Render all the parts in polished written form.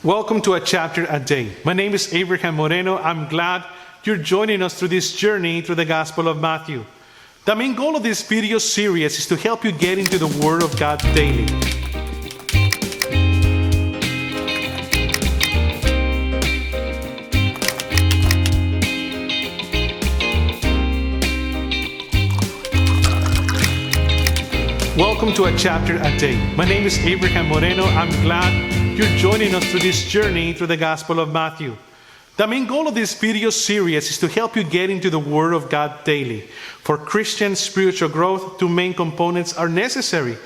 Welcome to A Chapter a Day. My name is Abraham Moreno. I'm glad you're joining us through this journey through the Gospel of Matthew. The main goal of this video series is to help you get into the Word of God daily. Welcome to A Chapter a Day. My name is Abraham Moreno. I'm glad you're joining us through this journey through the Gospel of Matthew. The main goal of this video series is to help you get into the Word of God daily. For Christian spiritual growth, two main components are necessary: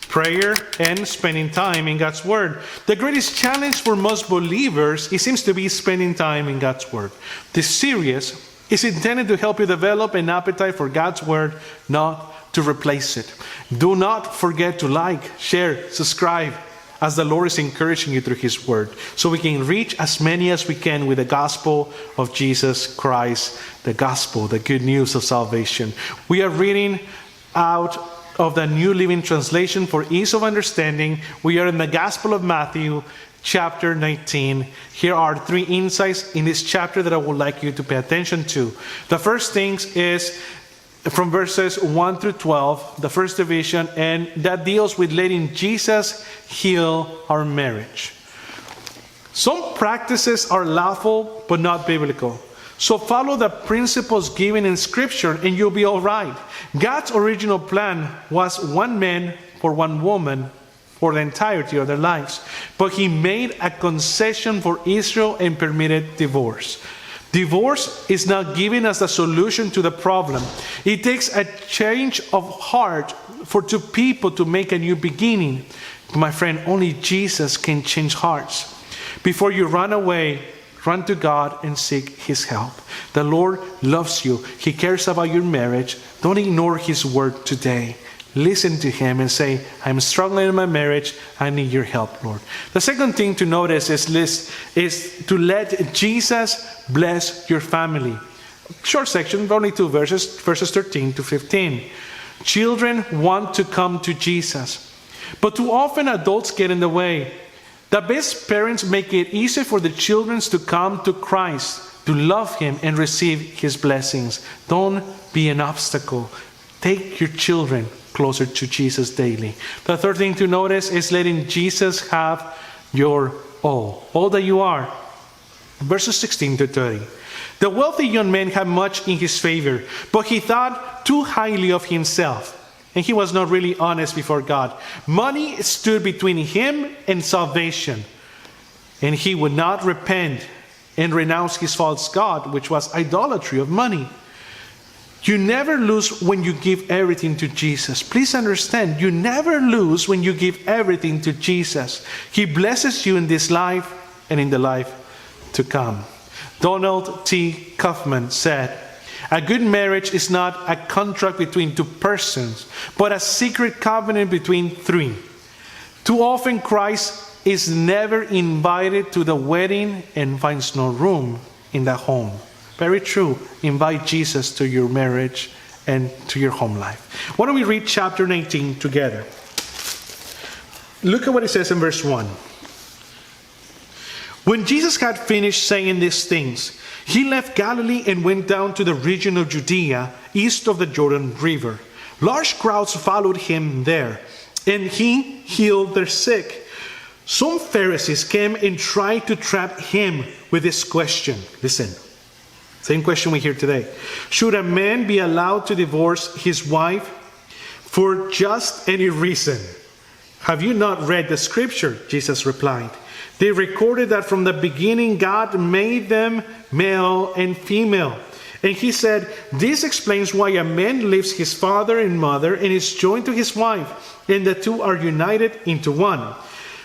prayer and spending time in God's Word. The greatest challenge for most believers, it seems to be spending time in God's Word. This series is intended to help you develop an appetite for God's Word, not to replace it. Do not forget to like, share, subscribe, as the Lord is encouraging you through His Word, so we can reach as many as we can with the gospel of Jesus Christ, the gospel, the good news of salvation. We are reading out of the New Living Translation for ease of understanding. We are in the Gospel of Matthew, chapter 19. Here are three insights in this chapter that I would like you to pay attention to. The first thing is from verses 1 through 12, the first division, and that deals with letting Jesus heal our marriage. Some practices are lawful but not biblical. So follow the principles given in Scripture and you'll be all right. God's original plan was one man for one woman for the entirety of their lives. But He made a concession for Israel and permitted divorce. Divorce is not giving us the solution to the problem. It takes a change of heart for two people to make a new beginning. My friend, only Jesus can change hearts. Before you run away, run to God and seek His help. The Lord loves you. He cares about your marriage. Don't ignore His word today. Listen to Him and say, I'm struggling in my marriage. I need your help, Lord. The second thing to notice is to let Jesus bless your family. Short section, only two verses 13 to 15. Children want to come to Jesus, but too often adults get in the way. The best parents make it easy for the children to come to Christ, to love Him and receive His blessings. Don't be an obstacle. Take your children closer to Jesus daily. The third thing to notice is letting Jesus have your all that you are. Verses 16 to 30. The wealthy young man had much in his favor, but he thought too highly of himself, and he was not really honest before God. Money stood between him and salvation, and he would not repent and renounce his false god, which was idolatry of money. You never lose when you give everything to Jesus. Please understand, you never lose when you give everything to Jesus. He blesses you in this life and in the life to come. Donald T. Kaufman said, a good marriage is not a contract between two persons, but a secret covenant between three. Too often Christ is never invited to the wedding and finds no room in the home. Very true. Invite Jesus to your marriage and to your home life. Why don't we read chapter 19 together? Look at what it says in verse 1. When Jesus had finished saying these things, He left Galilee and went down to the region of Judea, east of the Jordan River. Large crowds followed Him there, and He healed their sick. Some Pharisees came and tried to trap Him with this question. Listen. Same question we hear today. Should a man be allowed to divorce his wife for just any reason? Have you not read the Scripture? Jesus replied. They recorded that from the beginning God made them male and female. And He said, this explains why a man leaves his father and mother and is joined to his wife, and the two are united into one.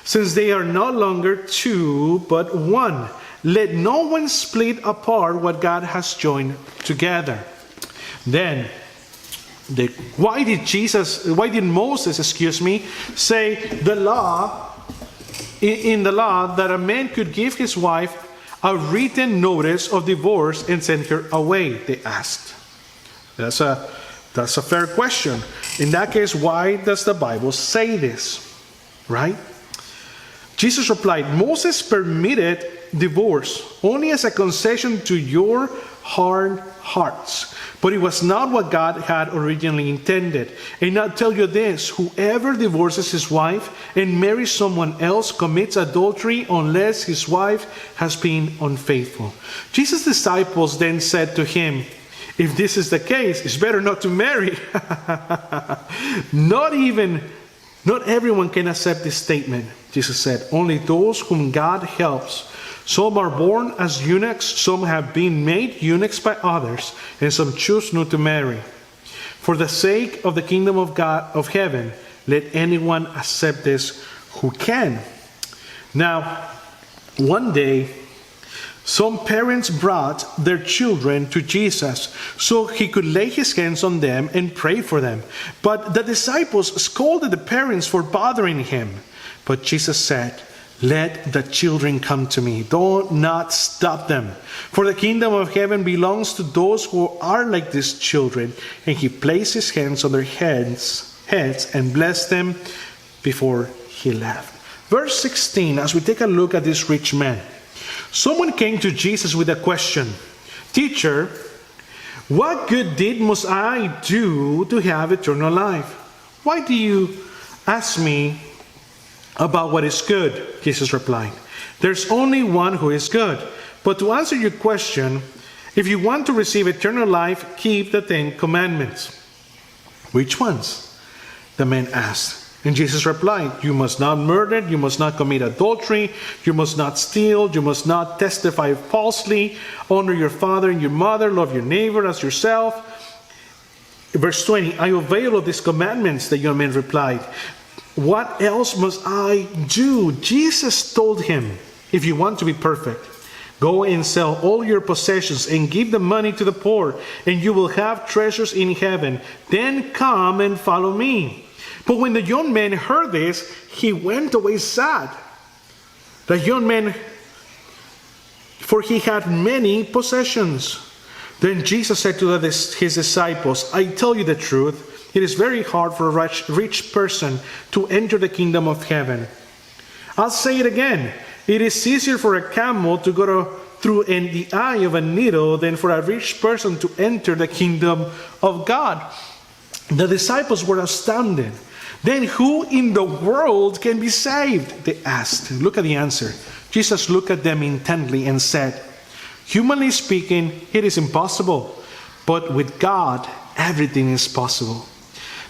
Since they are no longer two, but one. Let no one split apart what God has joined together. Then, why did Moses, say in the law that a man could give his wife a written notice of divorce and send her away? They asked. That's a fair question. In that case, why does the Bible say this? Right? Jesus replied, Moses permitted divorce only as a concession to your hard hearts. But it was not what God had originally intended. And I'll tell you this, whoever divorces his wife and marries someone else commits adultery unless his wife has been unfaithful. Jesus' disciples then said to him, if this is the case, it's better not to marry. Not everyone can accept this statement, Jesus said. Only those whom God helps. Some are born as eunuchs, some have been made eunuchs by others, and some choose not to marry. For the sake of the kingdom of God, of heaven, let anyone accept this who can. Now, one day, some parents brought their children to Jesus so he could lay his hands on them and pray for them. But the disciples scolded the parents for bothering him. But Jesus said, let the children come to me. Do not stop them. For the kingdom of heaven belongs to those who are like these children. And he placed his hands on their heads and blessed them before he left. Verse 16, as we take a look at this rich man. Someone came to Jesus with a question. Teacher, what good deed must I do to have eternal life? Why do you ask me about what is good? Jesus replied. There's only one who is good. But to answer your question, if you want to receive eternal life, keep the 10 commandments. Which ones? The man asked. And Jesus replied, you must not murder, you must not commit adultery, you must not steal, you must not testify falsely, honor your father and your mother, love your neighbor as yourself. Verse 20, I obey all of these commandments, the young man replied. What else must I do? Jesus told him, if you want to be perfect, go and sell all your possessions and give the money to the poor, and you will have treasures in heaven. Then come and follow me. But when the young man heard this, he went away sad. The young man, for he had many possessions. Then Jesus said to his disciples, I tell you the truth, it is very hard for a rich person to enter the kingdom of heaven. I'll say it again. It is easier for a camel to go through the eye of a needle than for a rich person to enter the kingdom of God. The disciples were astounded. Then who in the world can be saved? They asked. Look at the answer. Jesus looked at them intently and said, humanly speaking, it is impossible, but with God, everything is possible.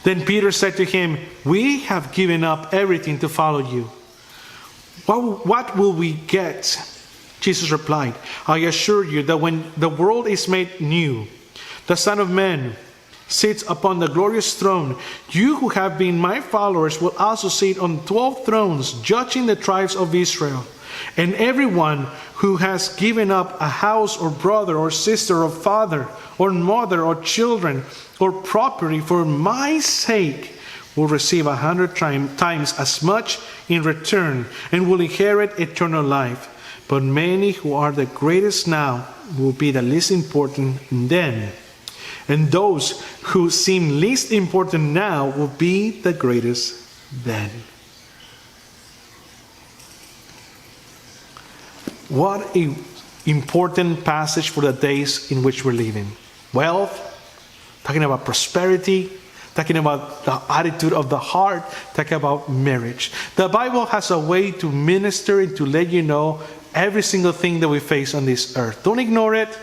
Then Peter said to him, we have given up everything to follow you. What will we get? Jesus replied, I assure you that when the world is made new, the Son of Man sits upon the glorious throne, you who have been my followers will also sit on 12 thrones, judging the tribes of Israel. And everyone who has given up a house or brother or sister or father or mother or children or property for my sake will receive 100 times as much in return and will inherit eternal life. But many who are the greatest now will be the least important then. And those who seem least important now will be the greatest then. What an important passage for the days in which we're living. Wealth, talking about prosperity, talking about the attitude of the heart, talking about marriage. The Bible has a way to minister and to let you know every single thing that we face on this earth. Don't ignore it.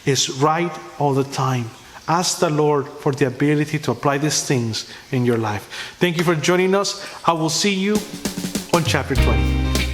It's right all the time. Ask the Lord for the ability to apply these things in your life. Thank you for joining us. I will see you on chapter 20.